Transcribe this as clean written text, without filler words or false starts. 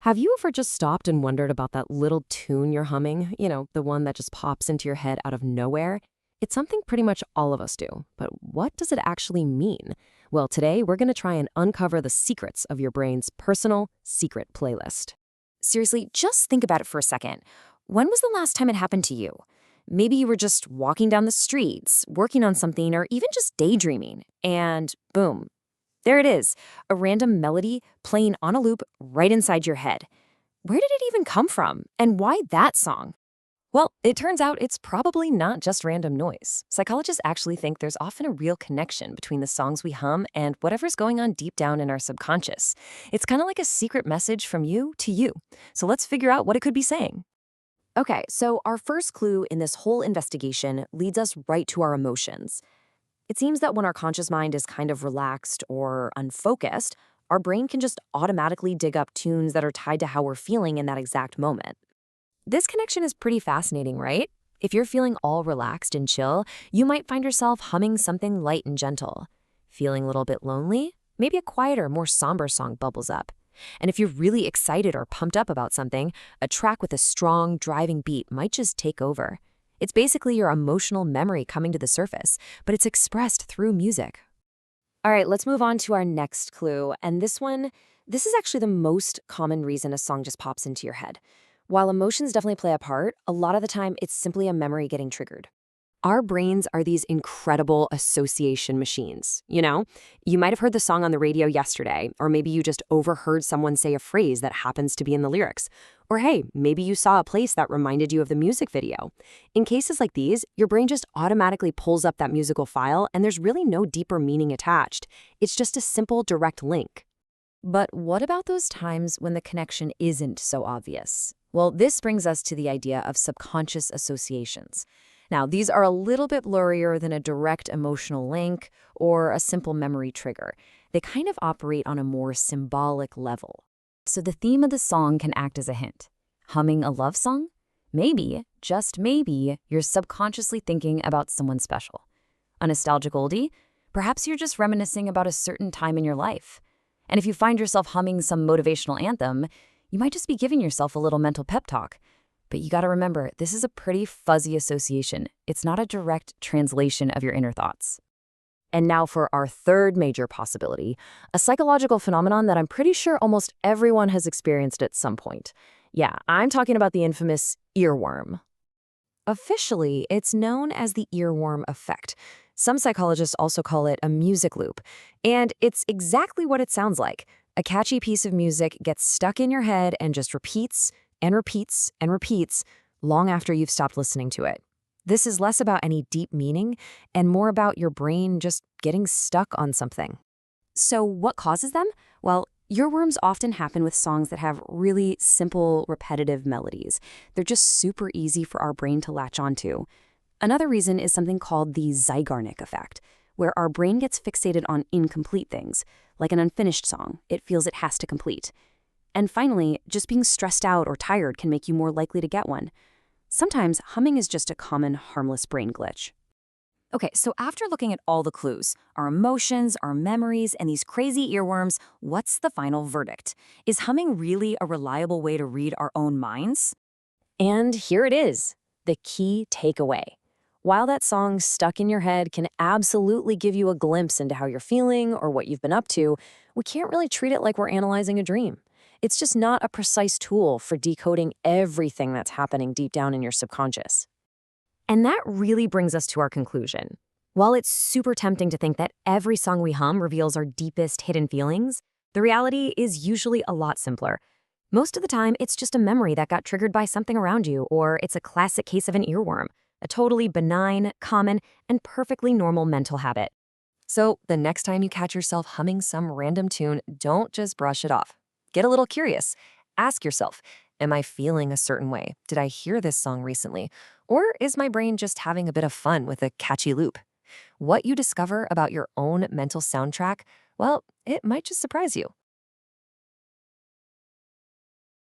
Have you ever just stopped and wondered about that little tune you're humming? The one that just pops into your head out of nowhere? It's something pretty much all of us do, but what does it actually mean? Well, today we're going to try and uncover the secrets of your brain's personal secret playlist. Seriously, just think about it for a second. When was the last time it happened to you? Maybe you were just walking down the streets, working on something, or even just daydreaming, and boom, there it is, a random melody playing on a loop right inside your head. Where did it even come from? And why that song? Well, it turns out it's probably not just random noise. Psychologists actually think there's often a real connection between the songs we hum and whatever's going on deep down in our subconscious. It's kind of like a secret message from you to you. So let's figure out what it could be saying. Okay, so our first clue in this whole investigation leads us right to our emotions. It seems that when our conscious mind is kind of relaxed or unfocused, our brain can just automatically dig up tunes that are tied to how we're feeling in that exact moment. This connection is pretty fascinating, right? If you're feeling all relaxed and chill, you might find yourself humming something light and gentle. Feeling a little bit lonely? Maybe a quieter, more somber song bubbles up. And if you're really excited or pumped up about something, a track with a strong, driving beat might just take over. It's basically your emotional memory coming to the surface, but it's expressed through music. All right, let's move on to our next clue. And this is actually the most common reason a song just pops into your head. While emotions definitely play a part, a lot of the time it's simply a memory getting triggered. Our brains are these incredible association machines. You might have heard the song on the radio yesterday, or maybe you just overheard someone say a phrase that happens to be in the lyrics. Or hey, maybe you saw a place that reminded you of the music video. In cases like these, your brain just automatically pulls up that musical file, and there's really no deeper meaning attached. It's just a simple, direct link. But what about those times when the connection isn't so obvious? Well, this brings us to the idea of subconscious associations. Now, these are a little bit blurrier than a direct emotional link or a simple memory trigger. They kind of operate on a more symbolic level. So the theme of the song can act as a hint. Humming a love song? Maybe, just maybe, you're subconsciously thinking about someone special. A nostalgic oldie? Perhaps you're just reminiscing about a certain time in your life. And if you find yourself humming some motivational anthem, you might just be giving yourself a little mental pep talk. But you gotta remember, this is a pretty fuzzy association. It's not a direct translation of your inner thoughts. And now for our third major possibility, a psychological phenomenon that I'm pretty sure almost everyone has experienced at some point. Yeah, I'm talking about the infamous earworm. Officially, it's known as the earworm effect. Some psychologists also call it a music loop. And it's exactly what it sounds like. A catchy piece of music gets stuck in your head and just repeats and repeats and repeats long after you've stopped listening to it. This is less about any deep meaning and more about your brain just getting stuck on something. So what causes them? Well, earworms often happen with songs that have really simple, repetitive melodies. They're just super easy for our brain to latch onto. Another reason is something called the Zeigarnik effect, where our brain gets fixated on incomplete things, like an unfinished song. It feels it has to complete. And finally, just being stressed out or tired can make you more likely to get one. Sometimes humming is just a common, harmless brain glitch. Okay, so after looking at all the clues, our emotions, our memories, and these crazy earworms, what's the final verdict? Is humming really a reliable way to read our own minds? And here it is, the key takeaway. While that song stuck in your head can absolutely give you a glimpse into how you're feeling or what you've been up to, we can't really treat it like we're analyzing a dream. It's just not a precise tool for decoding everything that's happening deep down in your subconscious. And that really brings us to our conclusion. While it's super tempting to think that every song we hum reveals our deepest hidden feelings, the reality is usually a lot simpler. Most of the time, it's just a memory that got triggered by something around you, or it's a classic case of an earworm, a totally benign, common, and perfectly normal mental habit. So the next time you catch yourself humming some random tune, don't just brush it off. Get a little curious. Ask yourself, am I feeling a certain way? Did I hear this song recently? Or is my brain just having a bit of fun with a catchy loop? What you discover about your own mental soundtrack, well, it might just surprise you.